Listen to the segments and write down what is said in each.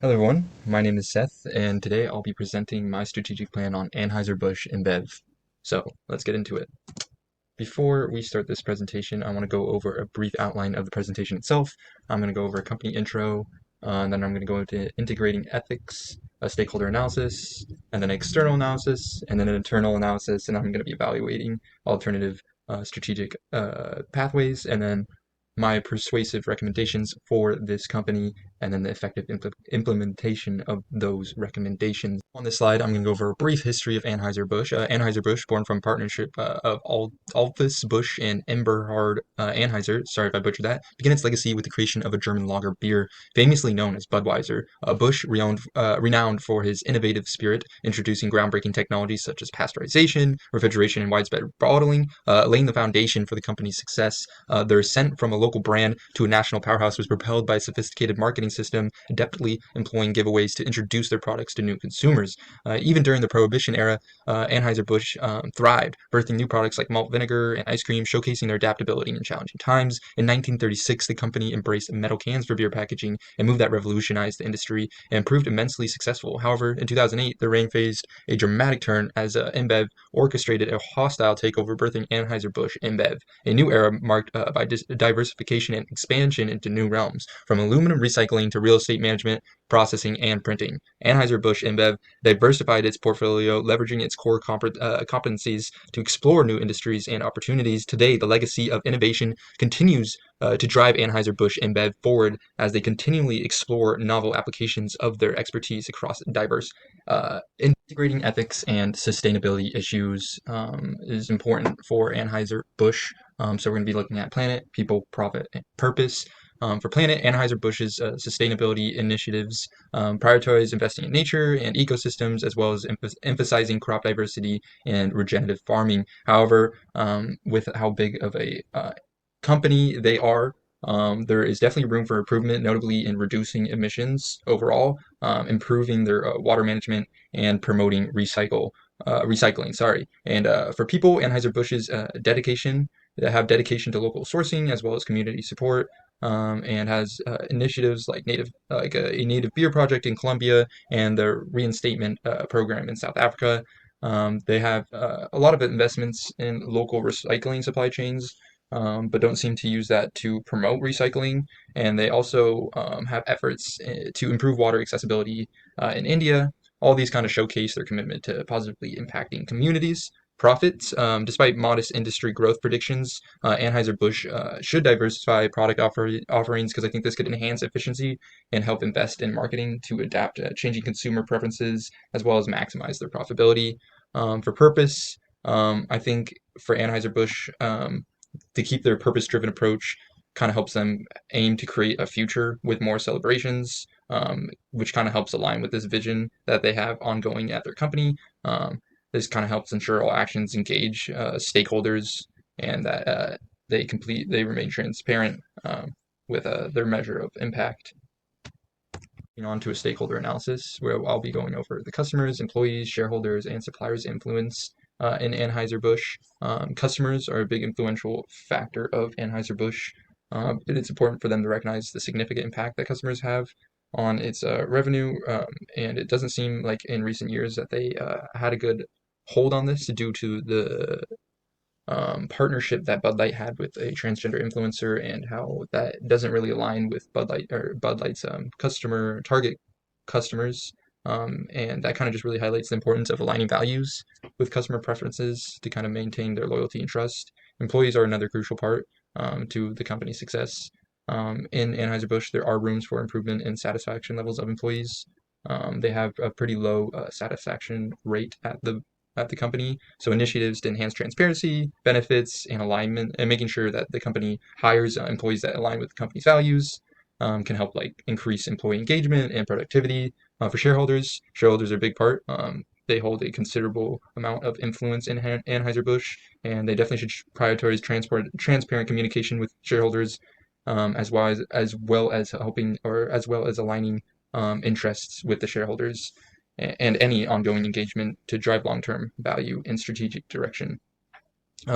Hello everyone, my name is Seth, and today I'll be presenting my strategic plan on Anheuser-Busch InBev. So let's get into it. Before we start this presentation, I want to go over a brief outline of the presentation itself. I'm going to go over a company intro, and then I'm going to go into integrating ethics, a stakeholder analysis, and then external analysis, and then an internal analysis, and I'm going to be evaluating alternative strategic pathways, and then my persuasive recommendations for this company, and then the effective implementation of those recommendations. On this slide, I'm going to go over a brief history of Anheuser-Busch. Anheuser-Busch, born from partnership of Alphys Busch and Eberhard Anheuser, sorry if I butchered that, began its legacy with the creation of a German lager beer, famously known as Budweiser. Busch, renowned for his innovative spirit, introducing groundbreaking technologies such as pasteurization, refrigeration, and widespread bottling, laying the foundation for the company's success. Their ascent from a local brand to a national powerhouse was propelled by a sophisticated marketing system, adeptly employing giveaways to introduce their products to new consumers. Even during the Prohibition era, Anheuser-Busch thrived, birthing new products like malt vinegar and ice cream, showcasing their adaptability in challenging times. In 1936, the company embraced metal cans for beer packaging, a move that revolutionized the industry and proved immensely successful. However, in 2008, the reign faced a dramatic turn as InBev orchestrated a hostile takeover, birthing Anheuser-Busch InBev, a new era marked by diversification and expansion into new realms, from aluminum recycling to real estate management, processing, and printing. Anheuser-Busch InBev diversified its portfolio, leveraging its core competencies to explore new industries and opportunities. Today, the legacy of innovation continues to drive Anheuser-Busch InBev forward as they continually explore novel applications of their expertise across diverse integrating ethics and sustainability issues is important for Anheuser-Busch. So we're going to be looking at planet, people, profit, and purpose. For planet, Anheuser-Busch's sustainability initiatives prioritize investing in nature and ecosystems, as well as emphasizing crop diversity and regenerative farming. However, with how big of a company they are, there is definitely room for improvement, notably in reducing emissions overall, improving their water management, and promoting recycling. Sorry, and for people, Anheuser-Busch's dedication to local sourcing as well as community support, and has initiatives like a native beer project in Colombia and the reinstatement program in South Africa. They have a lot of investments in local recycling supply chains, but don't seem to use that to promote recycling. And they also have efforts to improve water accessibility in India. All these kind of showcase their commitment to positively impacting communities. Profits, despite modest industry growth predictions, Anheuser-Busch should diversify product offerings, because I think this could enhance efficiency and help invest in marketing to adapt changing consumer preferences, as well as maximize their profitability. For purpose, I think for Anheuser-Busch, to keep their purpose-driven approach kind of helps them aim to create a future with more celebrations, which kind of helps align with this vision that they have ongoing at their company. This kind of helps ensure all actions engage stakeholders, and that they remain transparent with their measure of impact. On to a stakeholder analysis, where I'll be going over the customers, employees, shareholders, and suppliers' influence in Anheuser-Busch. Customers are a big influential factor of Anheuser-Busch. It's important for them to recognize the significant impact that customers have on its revenue, and it doesn't seem like in recent years that they had a good hold on this due to the partnership that Bud Light had with a transgender influencer, and how that doesn't really align with Bud Light's target customers. And that kind of just really highlights the importance of aligning values with customer preferences to kind of maintain their loyalty and trust. Employees are another crucial part to the company's success. In Anheuser-Busch, there are rooms for improvement in satisfaction levels of employees. They have a pretty low satisfaction rate at the company. So initiatives to enhance transparency, benefits, and alignment, and making sure that the company hires employees that align with the company's values, can help like increase employee engagement and productivity. For shareholders are a big part. They hold a considerable amount of influence in Anheuser-Busch, and they definitely should prioritize transparent communication with shareholders, as well as aligning interests with the shareholders, and any ongoing engagement to drive long-term value and strategic direction.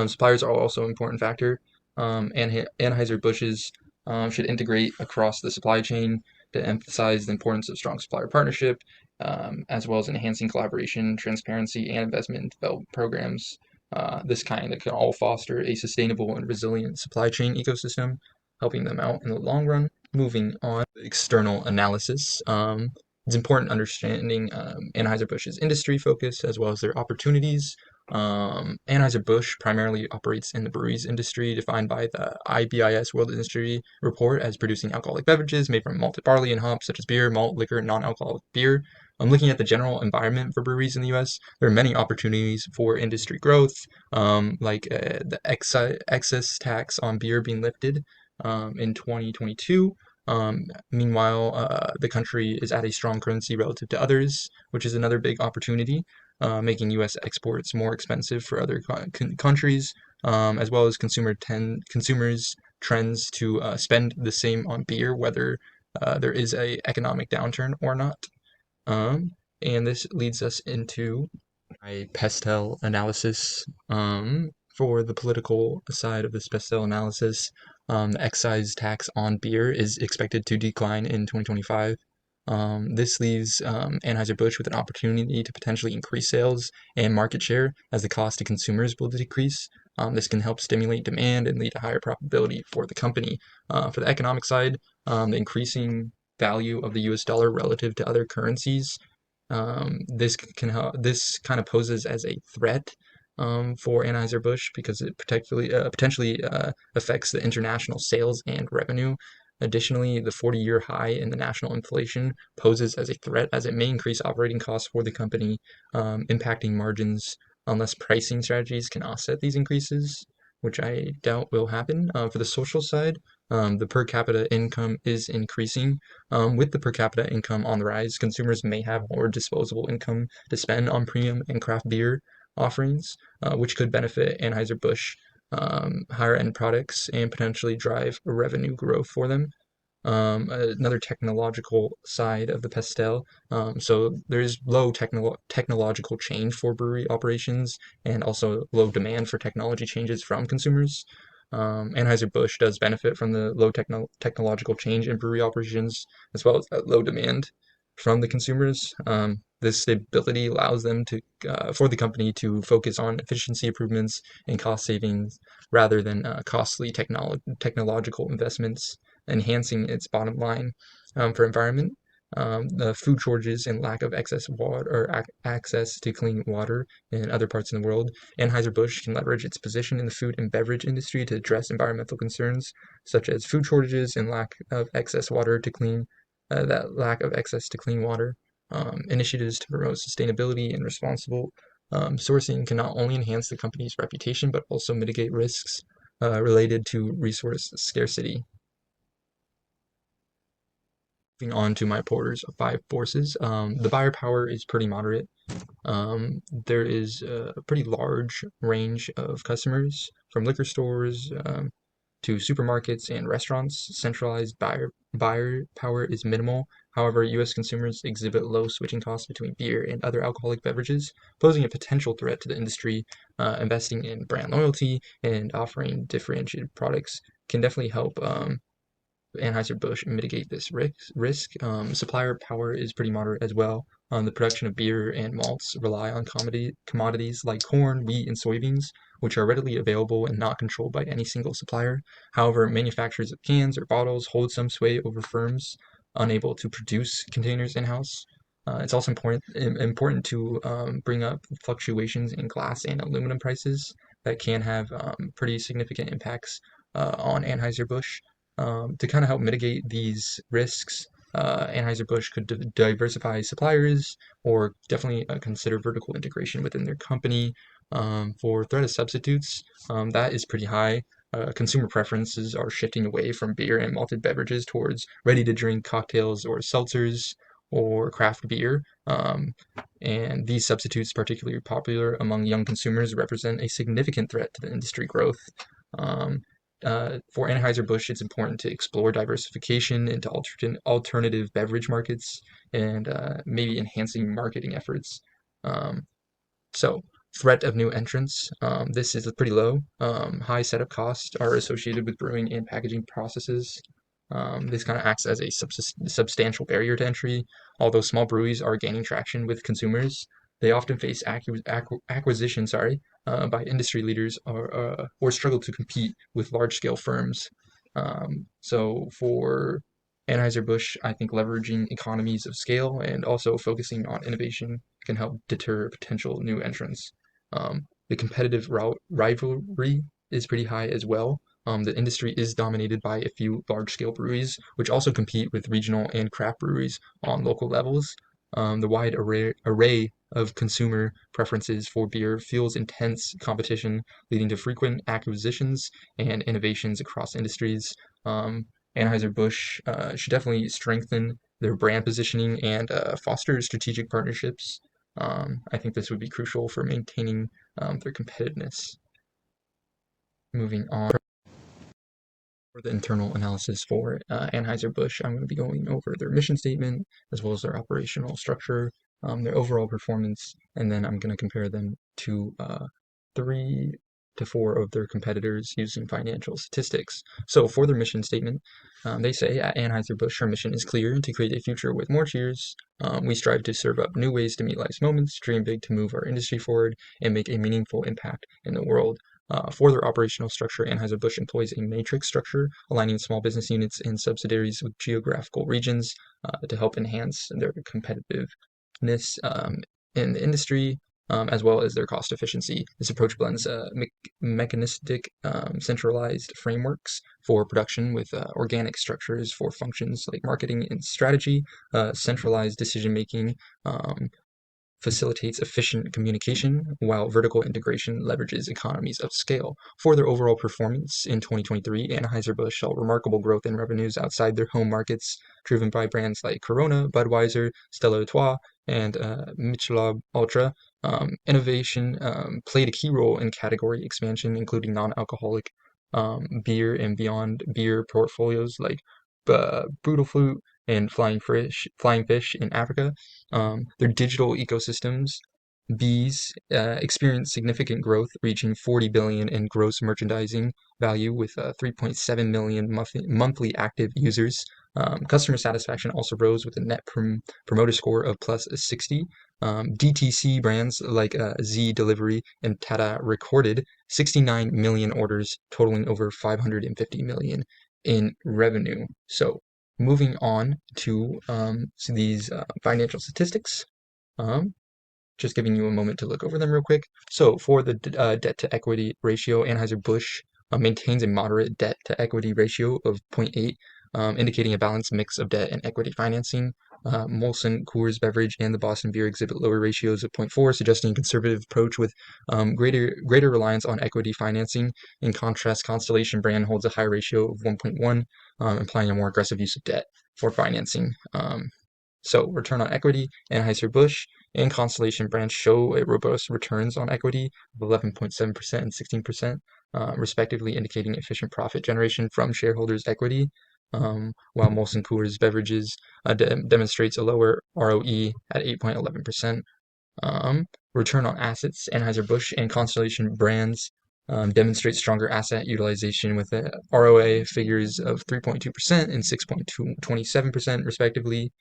Suppliers are also an important factor. Anheuser-Busch's should integrate across the supply chain, to emphasize the importance of strong supplier partnership, as well as enhancing collaboration, transparency, and investment in development programs. This kind that can all foster a sustainable and resilient supply chain ecosystem, helping them out in the long run. Moving on, external analysis. It's important understanding Anheuser-Busch's industry focus as well as their opportunities. Anheuser-Busch primarily operates in the breweries industry, defined by the IBIS World Industry Report as producing alcoholic beverages made from malted barley and hops, such as beer, malt, liquor, and non-alcoholic beer. Looking at the general environment for breweries in the U.S., there are many opportunities for industry growth, like the excess tax on beer being lifted in 2022. Meanwhile, the country is at a strong currency relative to others, which is another big opportunity, making U.S. exports more expensive for other countries, as well as consumers' trends to spend the same on beer, whether there is a economic downturn or not. And this leads us into a Pestel analysis. For the political side of this Pestel analysis, the excise tax on beer is expected to decline in 2025. This leaves Anheuser-Busch with an opportunity to potentially increase sales and market share as the cost to consumers will decrease. This can help stimulate demand and lead to higher profitability for the company. For the economic side, the increasing value of the US dollar relative to other currencies, this kind of poses as a threat for Anheuser-Busch because it potentially affects the international sales and revenue. Additionally, the 40-year high in the national inflation poses as a threat as it may increase operating costs for the company, impacting margins unless pricing strategies can offset these increases, which I doubt will happen. For the social side, the per capita income is increasing. With the per capita income on the rise, consumers may have more disposable income to spend on premium and craft beer offerings, which could benefit Anheuser-Busch higher end products and potentially drive revenue growth for them. Another technological side of the Pestel. So there is low technological change for brewery operations and also low demand for technology changes from consumers. Anheuser-Busch does benefit from the low technological change in brewery operations as well as that low demand from the consumers. This stability allows them for the company to focus on efficiency improvements and cost savings rather than costly technological investments, enhancing its bottom line. For environment, the food shortages and lack of access to clean water in other parts of the world, Anheuser-Busch can leverage its position in the food and beverage industry to address environmental concerns such as food shortages and lack of access to clean water. Initiatives to promote sustainability and responsible sourcing can not only enhance the company's reputation but also mitigate risks related to resource scarcity. Moving on to my Porter's 5 forces. The buyer power is pretty moderate. There is a pretty large range of customers from liquor stores to supermarkets and restaurants. Centralized buyer power is minimal. However, U.S. consumers exhibit low switching costs between beer and other alcoholic beverages, posing a potential threat to the industry. Investing in brand loyalty and offering differentiated products can definitely help Anheuser-Busch mitigate this risk. Supplier power is pretty moderate as well. The production of beer and malts rely on commodities like corn, wheat, and soybeans, which are readily available and not controlled by any single supplier. However, manufacturers of cans or bottles hold some sway over firms unable to produce containers in-house. It's also important to bring up fluctuations in glass and aluminum prices that can have pretty significant impacts on Anheuser-Busch. To kind of help mitigate these risks, Anheuser-Busch could diversify suppliers or definitely consider vertical integration within their company. For threat of substitutes, that is pretty high. Consumer preferences are shifting away from beer and malted beverages towards ready-to-drink cocktails or seltzers or craft beer. And these substitutes, particularly popular among young consumers, represent a significant threat to the industry growth. For Anheuser-Busch, it's important to explore diversification into alternative beverage markets and maybe enhancing marketing efforts. So, threat of new entrants. This is pretty low. High setup costs are associated with brewing and packaging processes. This kind of acts as a substantial barrier to entry. Although small breweries are gaining traction with consumers, they often face acquisition, by industry leaders or struggle to compete with large-scale firms. So for Anheuser-Busch, I think leveraging economies of scale and also focusing on innovation can help deter potential new entrants. The competitive rivalry is pretty high as well. The industry is dominated by a few large-scale breweries, which also compete with regional and craft breweries on local levels. The wide array of consumer preferences for beer fuels intense competition, leading to frequent acquisitions and innovations across industries. Um, Anheuser-Busch should definitely strengthen their brand positioning and foster strategic partnerships. I think this would be crucial for maintaining their competitiveness. Moving on. For the internal analysis for Anheuser-Busch, I'm going to be going over their mission statement as well as their operational structure, their overall performance, and then I'm going to compare them to 3 to 4 of their competitors using financial statistics. So for their mission statement, they say at Anheuser-Busch, our mission is clear: to create a future with more cheers. We strive to serve up new ways to meet life's moments, dream big to move our industry forward, and make a meaningful impact in the world. For their operational structure, Anheuser-Busch employs a matrix structure, aligning small business units and subsidiaries with geographical regions to help enhance their competitiveness in the industry, as well as their cost efficiency. This approach blends mechanistic, centralized frameworks for production with organic structures for functions like marketing and strategy, centralized decision-making, facilitates efficient communication, while vertical integration leverages economies of scale. For their overall performance in 2023, Anheuser-Busch saw remarkable growth in revenues outside their home markets, driven by brands like Corona, Budweiser, Stella Artois, and Michelob Ultra. Innovation played a key role in category expansion, including non-alcoholic beer and beyond beer portfolios like Brutal Flute and Flying Fish in Africa. Their digital ecosystems, bees, experienced significant growth, reaching 40 billion in gross merchandising value with 3.7 million monthly active users. Customer satisfaction also rose with a net promoter score of plus 60. DTC brands like Z Delivery and Tata recorded 69 million orders, totaling over 550 million in revenue. So moving on to these financial statistics, just giving you a moment to look over them real quick. So for the debt to equity ratio, Anheuser-Busch maintains a moderate debt to equity ratio of 0.8, indicating a balanced mix of debt and equity financing. Molson Coors Beverage and the Boston Beer exhibit lower ratios of 0.4, suggesting a conservative approach with greater reliance on equity financing. In contrast, Constellation brand holds a high ratio of 1.1, implying a more aggressive use of debt for financing. So return on equity, Anheuser-Busch and Constellation brands show a robust returns on equity of 11.7% and 16%, respectively, indicating efficient profit generation from shareholders' equity. While Molson Coors Beverages demonstrates a lower ROE at 8.11%. Return on assets, Anheuser-Busch and Constellation brands demonstrate stronger asset utilization with ROA figures of 3.2% and 6.27% respectively.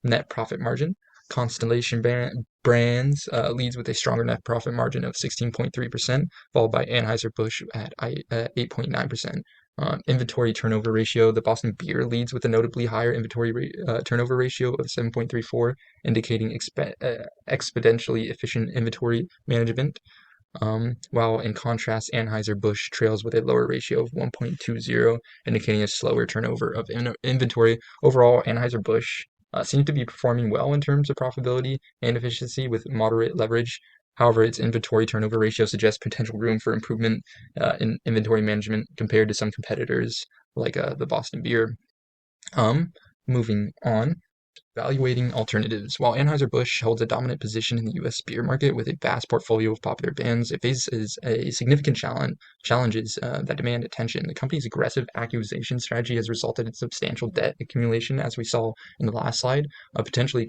Net profit margin, Constellation brands leads with a stronger net profit margin of 16.3%, followed by Anheuser-Busch at 8.9%. Inventory turnover ratio, the Boston Beer leads with a notably higher inventory turnover ratio of 7.34, indicating exponentially efficient inventory management. While in contrast, Anheuser-Busch trails with a lower ratio of 1.20, indicating a slower turnover of inventory. Overall, Anheuser-Busch seems to be performing well in terms of profitability and efficiency with moderate leverage. However, its inventory turnover ratio suggests potential room for improvement in inventory management compared to some competitors like the Boston Beer. Moving on. Evaluating alternatives. While Anheuser-Busch holds a dominant position in the U.S. beer market with a vast portfolio of popular brands, it faces a significant challenges that demand attention. The company's aggressive acquisition strategy has resulted in substantial debt accumulation, as we saw in the last slide, potentially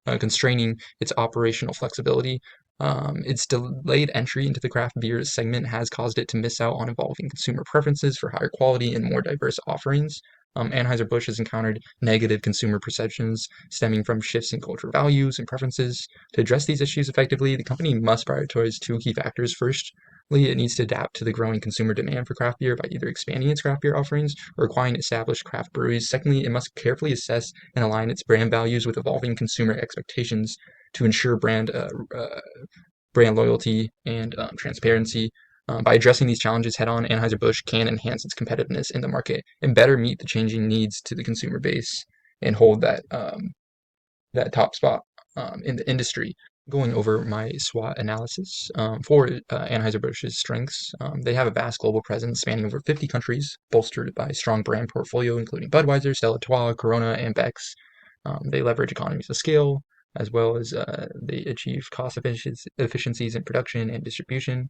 constraining its operational flexibility. Its delayed entry into the craft beer segment has caused it to miss out on evolving consumer preferences for higher quality and more diverse offerings. Anheuser-Busch has encountered negative consumer perceptions stemming from shifts in cultural values and preferences. To address these issues effectively, the company must prioritize two key factors. Firstly, it needs to adapt to the growing consumer demand for craft beer by either expanding its craft beer offerings or acquiring established craft breweries. Secondly, it must carefully assess and align its brand values with evolving consumer expectations to ensure brand loyalty and transparency. By addressing these challenges head on, Anheuser-Busch can enhance its competitiveness in the market and better meet the changing needs to the consumer base and hold that top spot in the industry. Going over my SWOT analysis for Anheuser-Busch's strengths, they have a vast global presence spanning over 50 countries, bolstered by a strong brand portfolio including Budweiser, Stella Artois, Corona, and Beck's. They leverage economies of scale, as well as they achieve cost efficiencies in production and distribution.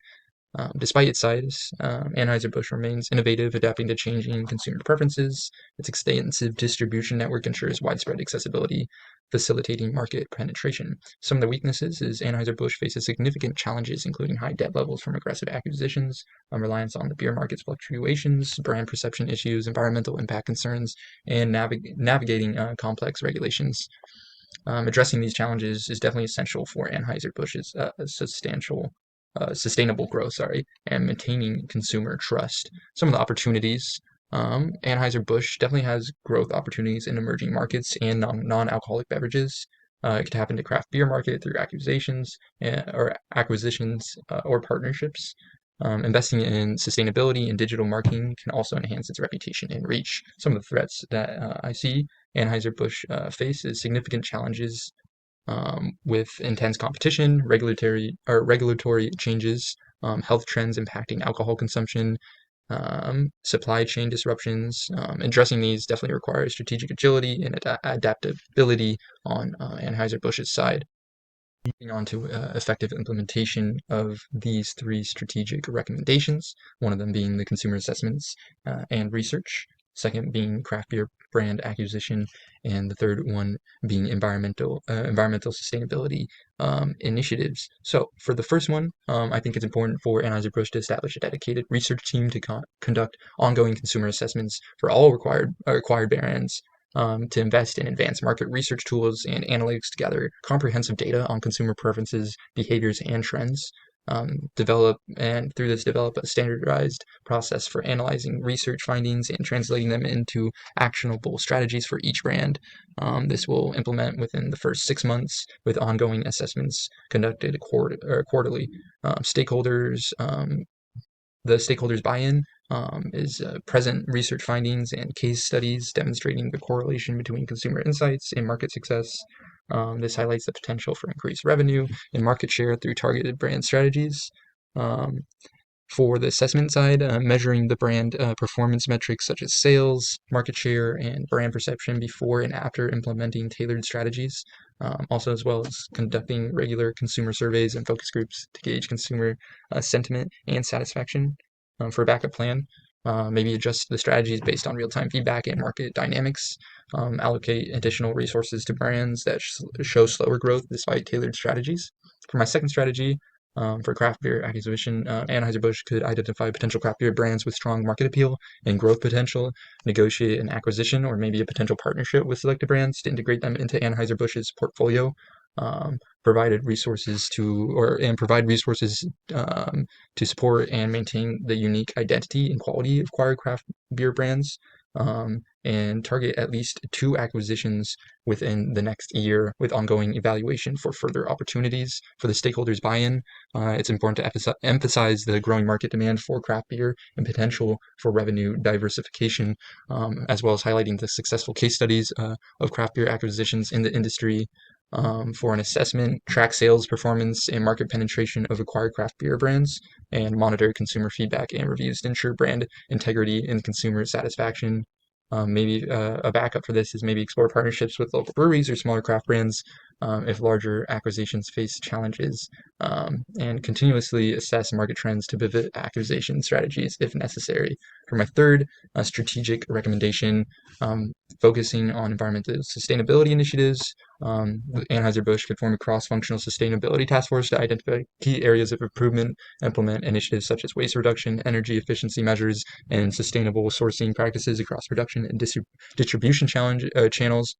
Despite its size, Anheuser-Busch remains innovative, adapting to changing consumer preferences. Its extensive distribution network ensures widespread accessibility, facilitating market penetration. Some of the weaknesses is Anheuser-Busch faces significant challenges, including high debt levels from aggressive acquisitions, reliance on the beer market's fluctuations, brand perception issues, environmental impact concerns, and navigating complex regulations. Addressing these challenges is definitely essential for Anheuser-Busch's sustainable growth, and maintaining consumer trust. Some of the opportunities, Anheuser-Busch definitely has growth opportunities in emerging markets and non-alcoholic beverages. It could happen to craft beer market through acquisitions or partnerships. Investing in sustainability and digital marketing can also enhance its reputation and reach. Some of the threats that I see Anheuser-Busch faces significant challenges with intense competition, regulatory changes, health trends impacting alcohol consumption, supply chain disruptions. Addressing these definitely requires strategic agility and adaptability on Anheuser-Busch's side. Moving on to effective implementation of these three strategic recommendations, one of them being the consumer assessments and research, second being craft beer brand acquisition, and the third one being environmental sustainability initiatives. So for the first one, I think it's important for Anheuser-Busch to establish a dedicated research team to conduct ongoing consumer assessments for all acquired brands, to invest in advanced market research tools and analytics to gather comprehensive data on consumer preferences, behaviors, and trends. Develop a standardized process for analyzing research findings and translating them into actionable strategies for each brand. This will implement within the first 6 months with ongoing assessments conducted quarterly. The stakeholders' buy-in is present research findings and case studies demonstrating the correlation between consumer insights and market success. This highlights the potential for increased revenue and market share through targeted brand strategies. For the assessment side, measuring the brand performance metrics such as sales, market share, and brand perception before and after implementing tailored strategies. Also, as well as conducting regular consumer surveys and focus groups to gauge consumer sentiment and satisfaction. For a backup plan, maybe adjust the strategies based on real-time feedback and market dynamics. Allocate additional resources to brands that show slower growth despite tailored strategies. For my second strategy, for craft beer acquisition, Anheuser-Busch could identify potential craft beer brands with strong market appeal and growth potential, negotiate an acquisition or maybe a potential partnership with selected brands to integrate them into Anheuser-Busch's portfolio. Provide resources to support and maintain the unique identity and quality of acquired craft beer brands. And target at least 2 acquisitions within the next year with ongoing evaluation for further opportunities. For the stakeholders' buy-in, it's important to emphasize the growing market demand for craft beer and potential for revenue diversification, as well as highlighting the successful case studies of craft beer acquisitions in the industry. For an assessment, track sales performance and market penetration of acquired craft beer brands, and monitor consumer feedback and reviews to ensure brand integrity and consumer satisfaction. Maybe a backup for this is maybe explore partnerships with local breweries or smaller craft brands if larger acquisitions face challenges, and continuously assess market trends to pivot acquisition strategies if necessary. For my third strategic recommendation, focusing on environmental sustainability initiatives, Anheuser-Busch could form a cross-functional sustainability task force to identify key areas of improvement, implement initiatives such as waste reduction, energy efficiency measures, and sustainable sourcing practices across production and distribution channels,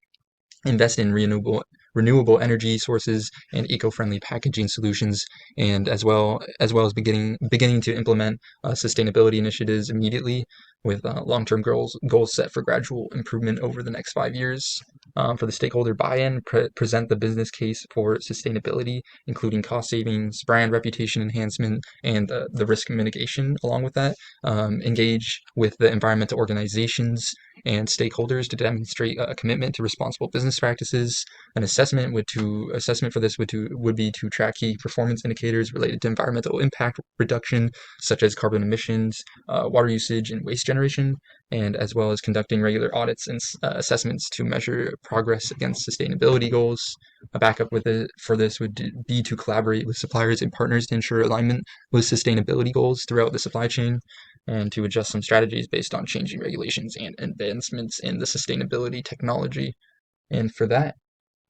invest in renewable energy sources and eco-friendly packaging solutions, and as well as beginning to implement sustainability initiatives immediately, with long-term goals set for gradual improvement over the next 5 years. For the stakeholder buy-in, present the business case for sustainability, including cost savings, brand reputation enhancement, and the risk mitigation along with that. Engage with the environmental organizations and stakeholders to demonstrate a commitment to responsible business practices. An assessment for this would be to track key performance indicators related to environmental impact reduction, such as carbon emissions, water usage, and waste generation, and as well as conducting regular audits and assessments to measure progress against sustainability goals. A backup for this would be to collaborate with suppliers and partners to ensure alignment with sustainability goals throughout the supply chain, and to adjust some strategies based on changing regulations and advancements in the sustainability technology. And for that,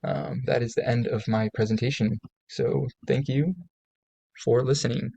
that is the end of my presentation. So thank you for listening.